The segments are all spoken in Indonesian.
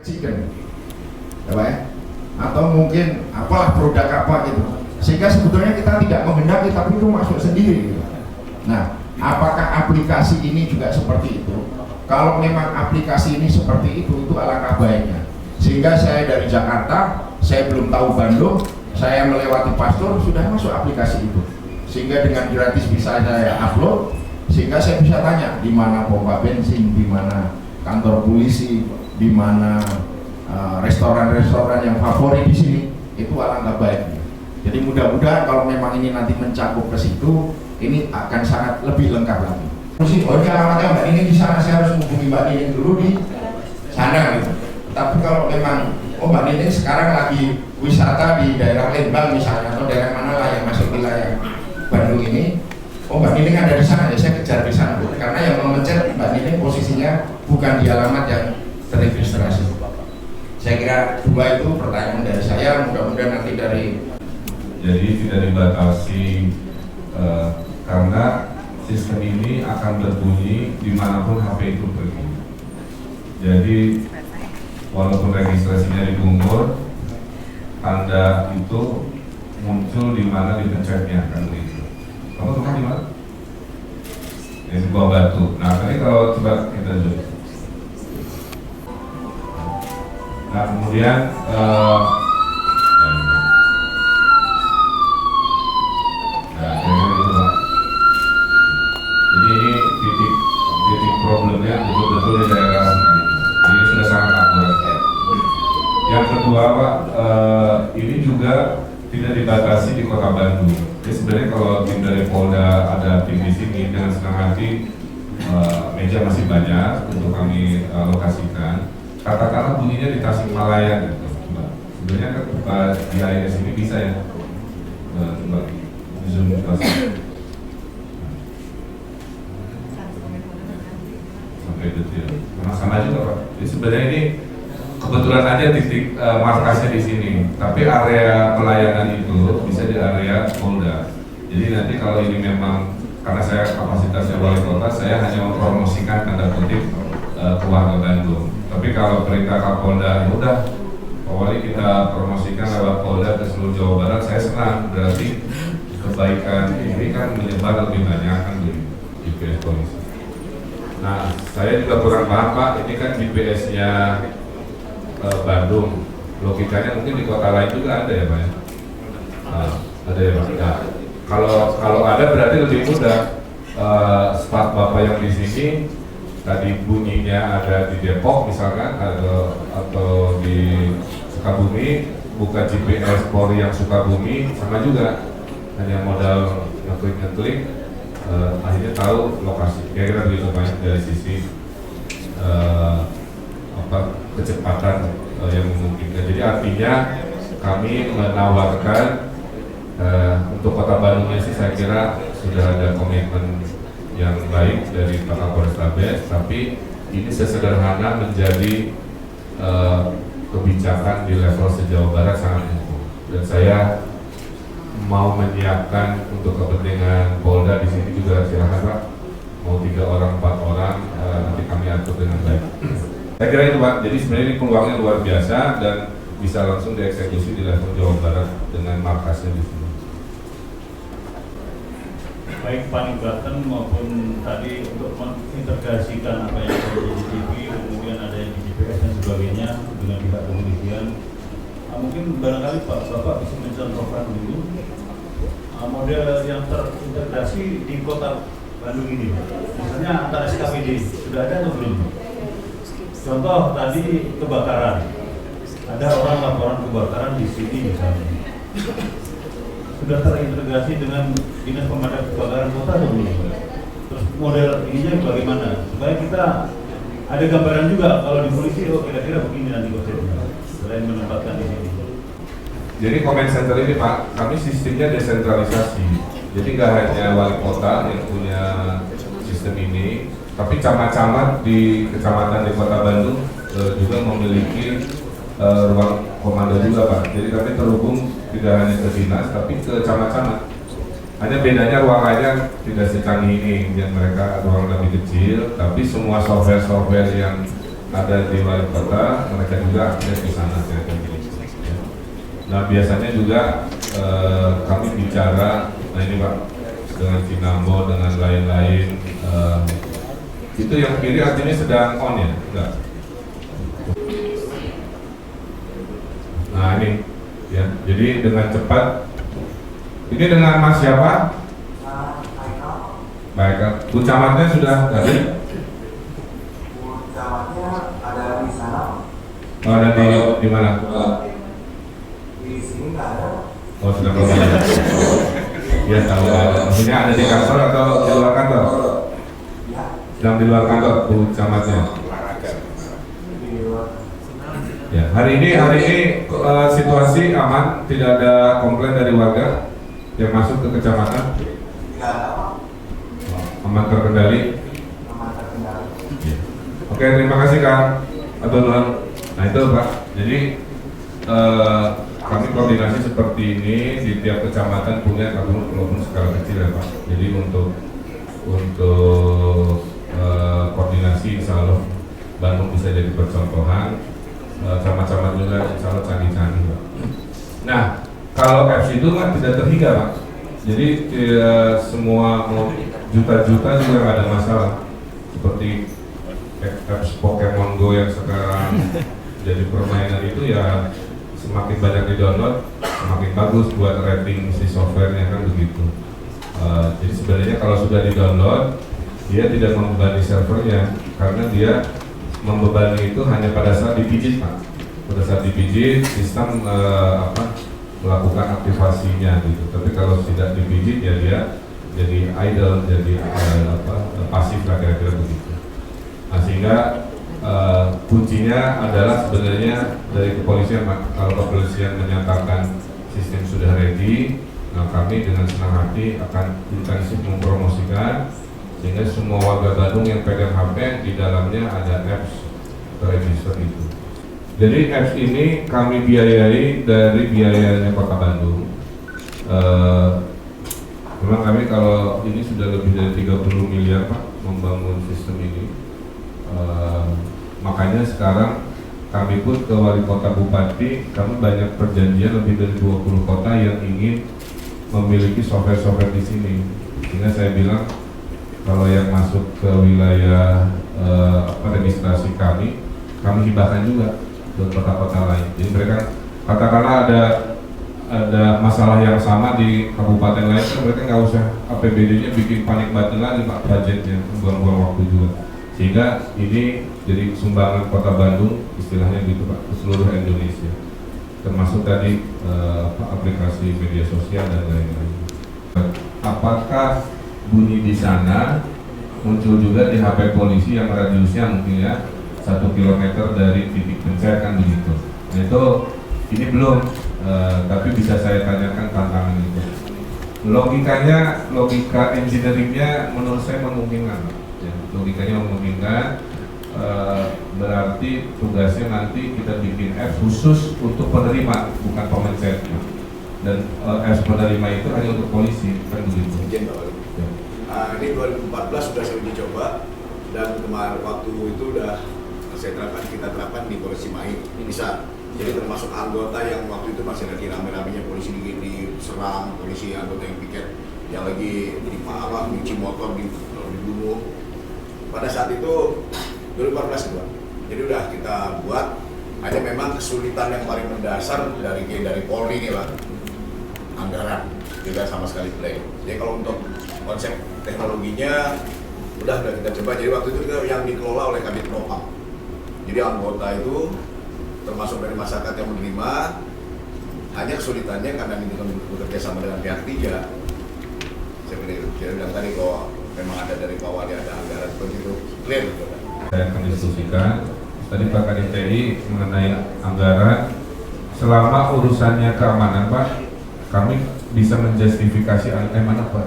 chicken, ya Pak ya? Atau mungkin apalah produk apa gitu, sehingga sebetulnya kita tidak menghendaki tapi itu masuk sendiri gitu. Nah, apakah aplikasi ini juga seperti itu? Kalau memang aplikasi ini seperti itu alangkah baiknya. Sehingga saya dari Jakarta, saya belum tahu Bandung, saya melewati Pastor sudah masuk aplikasi itu. Sehingga dengan gratis bisa saya upload, sehingga saya bisa tanya di mana pompa bensin, di mana kantor polisi, di mana restoran-restoran yang favorit di sini, itu alangkah baiknya. Jadi mudah-mudahan kalau memang ini nanti mencakup ke situ, ini akan sangat lebih lengkap lagi. Oh ini alamatnya Mbak Nining di sana, saya harus menghubungi Mbak Nining dulu di sana gitu. Tapi kalau memang Mbak Nining sekarang lagi wisata di daerah Lembang misalnya, atau daerah mana lah yang masuk wilayah Bandung ini, Mbak Nining ada di sana, ya saya kejar di sana, karena yang memencet Mbak Nining posisinya bukan di alamat yang terregistrasi. Saya kira dua itu pertanyaan dari saya, mudah-mudahan nanti dari. Jadi tidak dibatasi karena sistem ini akan berbunyi dimanapun HP itu pergi. Jadi walaupun registrasinya di Bungur, tanda itu muncul di mana dipencetnya kan begitu. Kamu rumah di mana? Di sebuah batu. Nah tadi kalau coba kita zoom. Nah kemudian jadi ini titik problemnya betul-betul di daerah ini. Jadi sudah sangat akurat. Yang kedua Pak, ini juga tidak dibatasi di Kota Bandung. Jadi sebenarnya kalau tim dari Polda ada tim di sini dengan senang hati, meja masih banyak untuk kami lokasikan. Katakanlah bunyinya di Tasikmalaya gitu. Sebenarnya kan di AIS ini bisa ya. Coba zoom sampai detail. Sama juga Pak. Jadi sebenarnya ini kebetulan aja titik markasnya di sini. Tapi area pelayanan itu bisa di area Polda. Jadi nanti kalau ini memang karena saya kapasitasnya wali kota, saya hanya mempromosikan tanda kutip ke warga Bandung. Tapi kalau perintah Kapolda, ya udah, Pak Wali kita promosikan lewat Polda ke seluruh Jawa Barat, saya senang. Berarti kebaikan ini kan menyebar lebih banyak kan di GPS polisi. Nah, saya juga kurang paham Pak, ini kan GPS-nya Bandung, logikanya mungkin di kota lain juga ada ya Pak ya? Nah, ada ya Pak? Nah, kalau ada berarti lebih mudah. Staf Bapak yang di sini tadi bunyinya ada di Depok misalkan atau di Sukabumi, buka GPS Polri yang Sukabumi sama juga, hanya modal ngeklik akhirnya tahu lokasi. Kira-kira begitu banyak dari sisi kecepatan yang memungkinkan. Jadi artinya kami menawarkan untuk Kota Bandungnya sih saya kira sudah ada komitmen yang baik dari Pak Kapolrestabes, tapi ini sesederhana menjadi kebijakan di level se-Jawa Barat sangat umum. Dan saya mau menyiapkan untuk kepentingan Polda di sini juga silakan Pak, mau 3 orang 4 orang nanti kami atur dengan baik. Saya kira itu Pak. Jadi sebenarnya ini peluangnya luar biasa dan bisa langsung dieksekusi di level Jawa Barat dengan markasnya di sini. Baik Panibatan maupun tadi untuk mengintegrasikan apa yang ada di CCTV, kemudian ada yang di GPS dan sebagainya dengan pihak kepolisian. Mungkin barangkali Bapak bisa mencontohkan dulu model yang terintegrasi di Kota Bandung ini. Misalnya antara SKPD sudah ada atau belum? Contoh tadi kebakaran, ada orang laporan kebakaran di sini misalnya. Sudah terintegrasi dengan Dinas Pemadam Kebakaran Kota atau belum? Terus model ininya bagaimana? Supaya kita ada gambaran juga kalau di polisi, oh kira-kira begini nanti konsepnya, selain menempatkan di sini. Jadi comment center ini Pak, kami sistemnya desentralisasi. Jadi nggak hanya wali kota yang punya sistem ini, tapi camat-camat di kecamatan di Kota Bandung juga memiliki ruang komando juga Pak. Jadi kami terhubung tidak hanya ke dinas tapi ke camat-camat. Hanya bedanya ruangannya tidak secanggih ini, yang mereka ruang lebih kecil, tapi semua software yang ada di wali kota, mereka juga akses di sana. Nah biasanya juga kami bicara, nah ini Pak, dengan Sinambo, dengan lain-lain, itu yang kiri artinya sedang on ya? Enggak? Nah ini, ya, jadi dengan cepat, ini dengan Mas siapa? Baik, Bu Camatnya sudah ada? Bu Camatnya ada di sana. Oh, ada di mana? Di sini nggak ada. Oh, sudah keluar. Ya, tahu. Maksudnya ada di kantor atau di luar kantor? Ya. Sedang di luar kantor, Bu Camatnya. Di luar. Ya, hari ini situasi aman, tidak ada komplain dari warga yang masuk ke kecamatan. Tidak ada apa. Aman terkendali. Aman terkendali. Oke, terima kasih Kang. Atur nuhun. Nah itu Pak. Jadi kami koordinasi seperti ini di tiap kecamatan punya kabinot walaupun skala kecil ya Pak. Jadi untuk koordinasi insya Allah Bandung bisa jadi percontohan. Camat-camat juga insya Allah canggih-canggih Pak. Nah kalau apps itu kan tidak terhingga Pak. Jadi semua mau juta-juta juga nggak ada masalah. Seperti apps Pokemon Go yang sekarang jadi permainan itu ya semakin banyak di-download semakin bagus buat rating si softwarenya kan begitu. Jadi sebenarnya kalau sudah di-download dia tidak membebani servernya karena dia membebani itu hanya pada saat dipijit Pak. Pada saat dipijit sistem melakukan aktivasinya gitu. Tapi kalau tidak dipijit ya dia jadi idle, jadi pasif lah kira-kira begitu. Nah sehingga kuncinya adalah sebenarnya dari kepolisian Pak. Kalau kepolisian menyatakan sistem sudah ready, nah kami dengan senang hati akan intensif mempromosikan sehingga semua warga Bandung yang pegang HP di dalamnya ada apps terregister itu. Jadi apps ini kami biayai dari biayanya Kota Bandung. Memang kami kalau ini sudah lebih dari 30 miliar Pak membangun sistem ini. Makanya sekarang kami pun ke wali kota bupati, kami banyak perjanjian lebih dari 20 kota yang ingin memiliki software-software di sini. Sehingga saya bilang kalau yang masuk ke wilayah registrasi kami hibahkan juga ke kota-kota lain. Jadi mereka katakanlah ada masalah yang sama di kabupaten lain, kan mereka nggak usah APBD-nya bikin panik batin lagi Pak, budgetnya buang-buang waktu juga. Sehingga ini jadi sumbangan Kota Bandung istilahnya gitu Pak ke seluruh Indonesia, termasuk tadi aplikasi media sosial dan lain-lain. Apakah bunyi di sana muncul juga di HP polisi yang radiusnya mungkin ya 1 kilometer dari titik pencet kan begitu. Nah itu ini belum, tapi bisa saya tanyakan tantangan itu. Logikanya, logika engineeringnya menurut saya memungkinkan. Ya, logikanya memungkinkan, berarti tugasnya nanti kita bikin apps khusus untuk penerima, bukan pemencet. Dan apps penerima itu hanya untuk polisi, kan begitu. Izin Pak Wali. Ya. Ini 2014 sudah saya uji coba dan kemarin waktu itu udah kita terapkan di Polisi Mai bisa. Jadi termasuk anggota yang waktu itu masih lagi rame-ramenya polisi diserang, polisi anggota yang piket yang lagi nyuci motor dibunuh. Pada saat itu 2014 juga. Jadi udah kita buat, hanya memang kesulitan yang paling mendasar dari Polri nih Pak, anggaran tidak sama sekali play. Jadi kalau untuk konsep teknologinya udah kita coba. Jadi waktu itu yang dikelola oleh Kabit Propam. Jadi anggota itu termasuk dari masyarakat yang menerima, hanya kesulitannya karena ini bekerja sama dengan pihak tiga. Saya bilang tadi kalau memang ada dari Pak Wali ada anggaran seperti itu, clear gitu kan. Saya akan diskusikan tadi Pak Kadin TI mengenai anggaran. Selama urusannya keamanan Pak, kami bisa menjustifikasi mana Pak?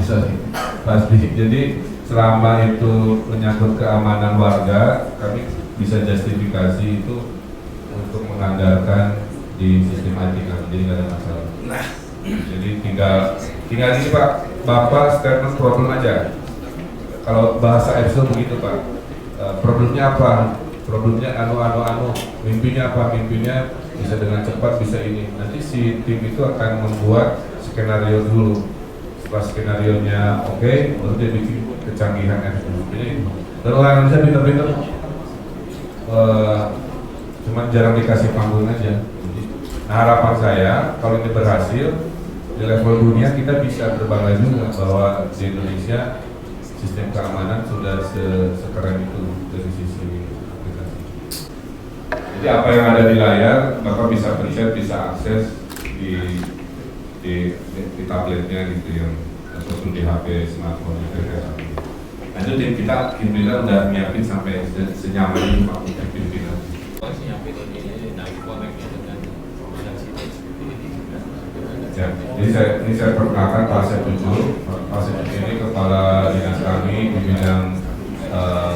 Bisa sih, pasti. Jadi selama itu menyangkut keamanan warga, kami bisa justifikasi itu untuk mengandalkan di sistem IT kami, jadi nggak ada masalah. Nah, jadi tinggal ini Pak, Bapak statement problem aja. Kalau bahasa EPSO begitu Pak, problemnya apa, problemnya mimpinya apa, mimpinya bisa dengan cepat, bisa ini. Nanti si tim itu akan membuat skenario dulu. Setelah skenarionya oke, baru dia bikin kecanggihan ini. Dan orang Indonesia pinter-pinter, cuman jarang dikasih panggung aja. Nah, harapan saya kalau ini berhasil di level dunia, kita bisa berbangga juga bahwa di Indonesia sistem keamanan sudah sekeren itu dari sisi aplikasi. Jadi apa yang ada di layar, Bapak bisa pencet, bisa akses di tabletnya gitu yang ataupun di HP smartphone itu kayak gitu. Nah itu tim kita udah nyiapin sampai senyaman ini Pak untuk pimpinan. Ya, ini saya perkenalkan Pak Asep Tujuh. Pak Asep Tujuh ini kepala dinas kami di bidang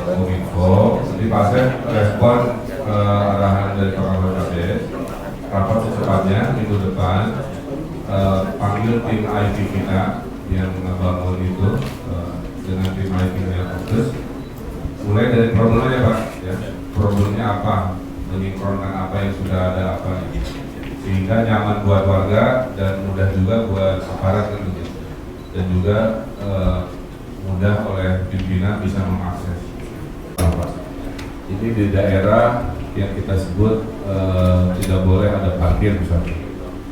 Kominfo. Jadi Pak Asep respon arahan dari Pak Kapolres, rapat secepatnya minggu depan, panggil tim IT kita yang membangun itu dengan tim IT yang fokus. Mulai dari problemnya Pak, ya, problemnya apa, menyinkronkan apa yang sudah ada apa, sehingga nyaman buat warga dan mudah juga buat aparat kan begitu, dan juga mudah oleh pimpinan bisa mengakses. Ini di daerah yang kita sebut tidak boleh ada parkir misalnya.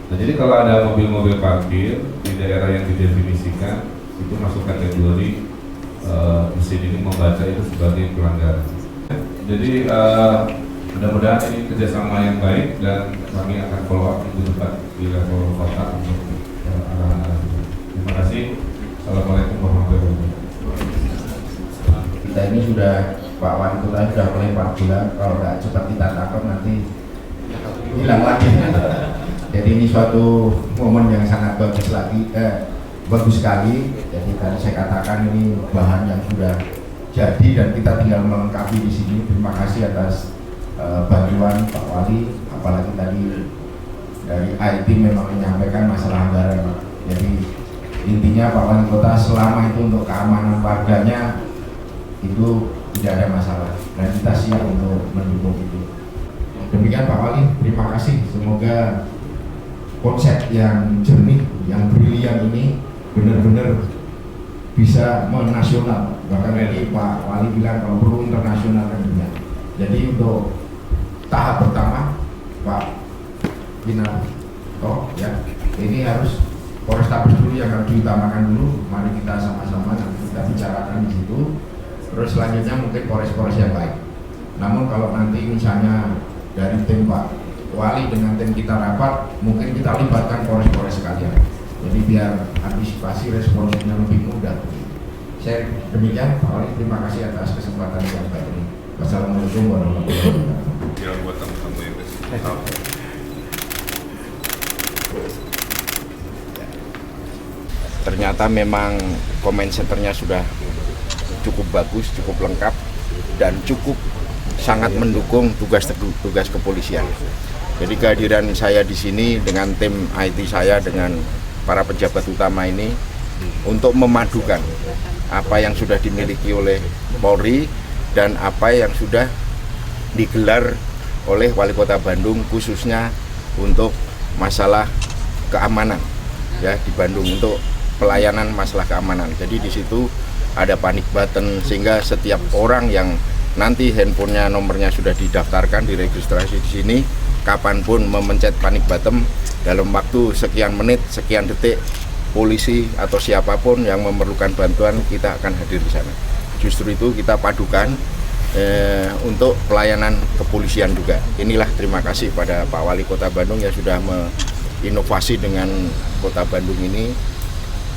Nah, jadi kalau ada mobil-mobil parkir di daerah yang didefinisikan itu masuk kategori mesin ini membaca itu sebagai pelanggaran. Jadi mudah-mudahan ini kerjasama yang baik dan kami akan follow up minggu depan di level kota untuk arahan-arahan. Terima kasih. Assalamualaikum warahmatullahi wabarakatuh. Kita ini sudah, Pak Wali Kota sudah mulai 4 bulan, kalau nggak cepat kita tangkap nanti hilang lagi. Jadi ini suatu momen yang sangat bagus sekali. Jadi tadi saya katakan ini bahan yang sudah jadi dan kita tinggal melengkapi di sini. Terima kasih atas bantuan Pak Wali, apalagi tadi dari IT memang menyampaikan masalah anggaran. Jadi intinya Pak Wali Kota selama itu untuk keamanan warganya itu tidak ada masalah dan kita siap untuk mendukung itu. Demikian Pak Wali, terima kasih. Semoga konsep yang jernih, yang brilian ini benar-benar bisa menasional. Bahkan tadi Pak Wali bilang kalau perlu internasional kan juga. Jadi untuk tahap pertama Pak Winarto ya, ini harus Polrestabes dulu yang harus diutamakan dulu. Mari kita sama-sama nanti kita bicarakan di situ. Terus selanjutnya mungkin Polres-Polres yang lain. Namun kalau nanti misalnya dari tim Pak Wali dengan tim kita rapat, mungkin kita libatkan Polres-Polres sekalian. Jadi biar antisipasi responsnya lebih mudah. Saya demikian Pak Wali, terima kasih atas kesempatan yang baik ini. Wassalamualaikum warahmatullahi wabarakatuh. Ya buat tamu-tamu yang tahu. Ternyata memang comment centernya sudah cukup bagus, cukup lengkap dan cukup sangat mendukung tugas kepolisian. Jadi kehadiran saya di sini dengan tim IT saya dengan para pejabat utama ini untuk memadukan apa yang sudah dimiliki oleh Polri dan apa yang sudah digelar oleh Wali Kota Bandung khususnya untuk masalah keamanan ya di Bandung, untuk pelayanan masalah keamanan. Jadi di situ ada panic button sehingga setiap orang yang nanti handphonenya nomornya sudah didaftarkan, diregistrasi di sini, kapanpun memencet panic button dalam waktu sekian menit, sekian detik, polisi atau siapapun yang memerlukan bantuan kita akan hadir di sana. Justru itu kita padukan untuk pelayanan kepolisian juga. Inilah terima kasih pada Pak Wali Kota Bandung yang sudah menginovasi dengan Kota Bandung ini,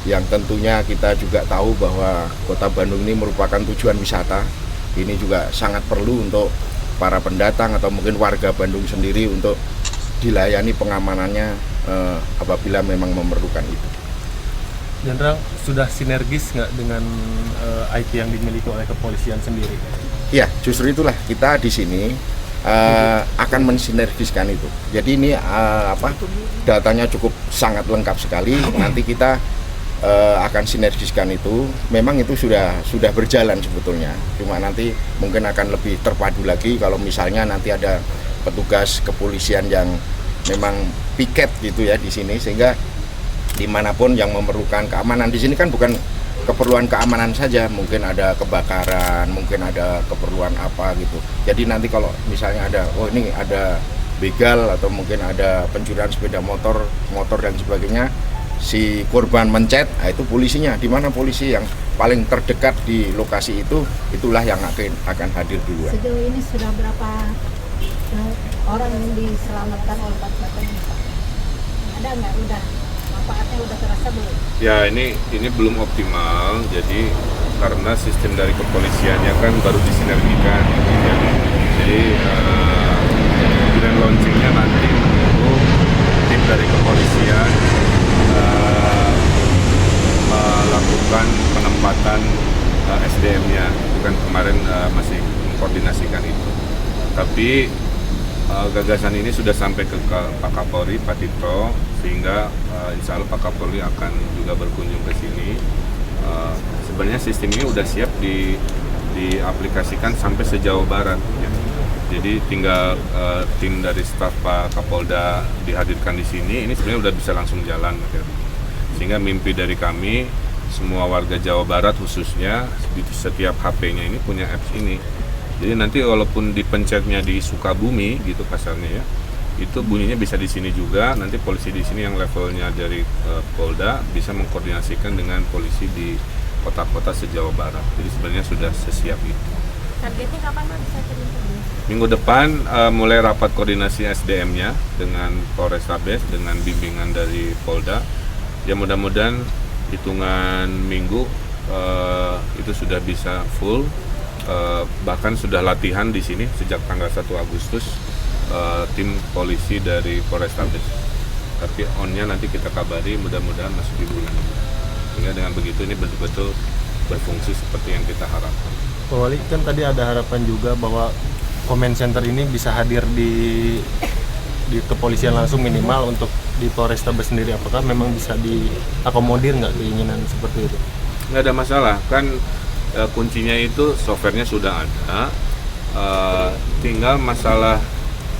yang tentunya kita juga tahu bahwa Kota Bandung ini merupakan tujuan wisata. Ini juga sangat perlu untuk para pendatang atau mungkin warga Bandung sendiri untuk dilayani pengamanannya apabila memang memerlukan itu. Jenderal, sudah sinergis nggak dengan IT yang dimiliki oleh kepolisian sendiri? Ya, justru itulah kita di sini akan mensinergiskan itu. Jadi ini datanya cukup sangat lengkap sekali. Nanti kita akan sinergiskan itu. Memang itu sudah berjalan sebetulnya. Cuma nanti mungkin akan lebih terpadu lagi kalau misalnya nanti ada petugas kepolisian yang memang piket gitu ya di sini, sehingga dimanapun yang memerlukan keamanan di sini kan bukan keperluan keamanan saja, mungkin ada kebakaran, mungkin ada keperluan apa gitu. Jadi nanti kalau misalnya ada, oh ini ada begal atau mungkin ada pencurian sepeda motor dan sebagainya, si korban mencet, itu polisinya. Di mana polisi yang paling terdekat di lokasi itu, itulah yang akan hadir duluan. Sejauh ini sudah berapa orang yang diselamatkan oleh Pak Bapak ini? Ada nggak? Udah manfaatnya udah terasa belum? Ya ini belum optimal, jadi karena sistem dari kepolisiannya kan baru disinergikan, ya. Jadi grand launchingnya nanti menunggu tim dari kepolisian melakukan penempatan SDM-nya, itu kan kemarin masih mengkoordinasikan itu. Tapi gagasan ini sudah sampai ke Pak Kapolri, Pak Tito, sehingga insya Allah Pak Kapolri akan juga berkunjung ke sini. Sebenarnya sistem ini udah siap diaplikasikan sampai se-Jawa Barat. Ya. Jadi tinggal tim dari staf Pak Kapolda dihadirkan di sini, ini sebenarnya udah bisa langsung jalan. Ya. Sehingga mimpi dari kami, semua warga Jawa Barat khususnya, di setiap HP-nya ini punya apps ini. Jadi nanti walaupun dipencetnya di Sukabumi gitu kasarnya ya, itu bunyinya bisa di sini juga. Nanti polisi di sini yang levelnya dari Polda bisa mengkoordinasikan dengan polisi di kota-kota se-Jawa Barat. Jadi sebenarnya sudah sesiap itu. Targetnya kapan Pak bisa terjadi? Minggu depan mulai rapat koordinasi SDM-nya dengan Polrestabes dengan bimbingan dari Polda. Ya mudah-mudahan hitungan minggu itu sudah bisa full. Bahkan sudah latihan di sini sejak tanggal 1 Agustus tim polisi dari Polrestabes. Tapi on-nya nanti kita kabari, mudah-mudahan masuk di bulan ini. Sehingga dengan begitu ini betul-betul berfungsi seperti yang kita harapkan. Pak Wali, kan tadi ada harapan juga bahwa comment center ini bisa hadir di kepolisian langsung minimal untuk di Polrestabes sendiri. Apakah memang bisa diakomodir nggak keinginan seperti itu? Nggak ada masalah, kan kuncinya itu softwarenya sudah ada, tinggal masalah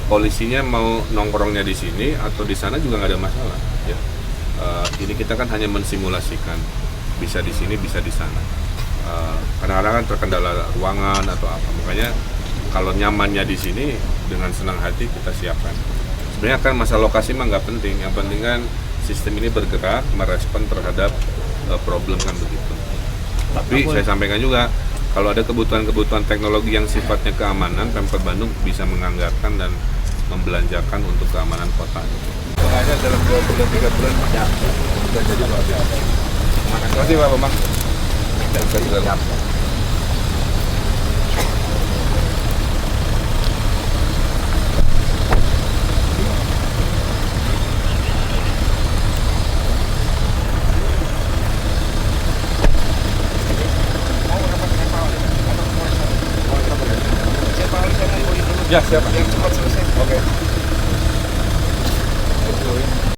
polisinya mau nongkrongnya di sini atau di sana juga nggak ada masalah. Ya. Ini kita kan hanya mensimulasikan, bisa di sini, bisa di sana. Kadang-kadang kan terkendala ruangan atau apa, makanya kalau nyamannya di sini dengan senang hati kita siapkan. Sebenarnya kan masalah lokasi mah nggak penting, yang penting kan sistem ini bergerak merespon terhadap problem kan begitu. Tapi saya sampaikan juga, kalau ada kebutuhan-kebutuhan teknologi yang sifatnya keamanan, Pemkot Bandung bisa menganggarkan dan membelanjakan untuk keamanan kota. Hanya dalam 2 bulan 3 bulan ya sudah jadi luar biasa. Terima kasih Pak Bambang. Ya siap. Yang cepat selesai. Oke.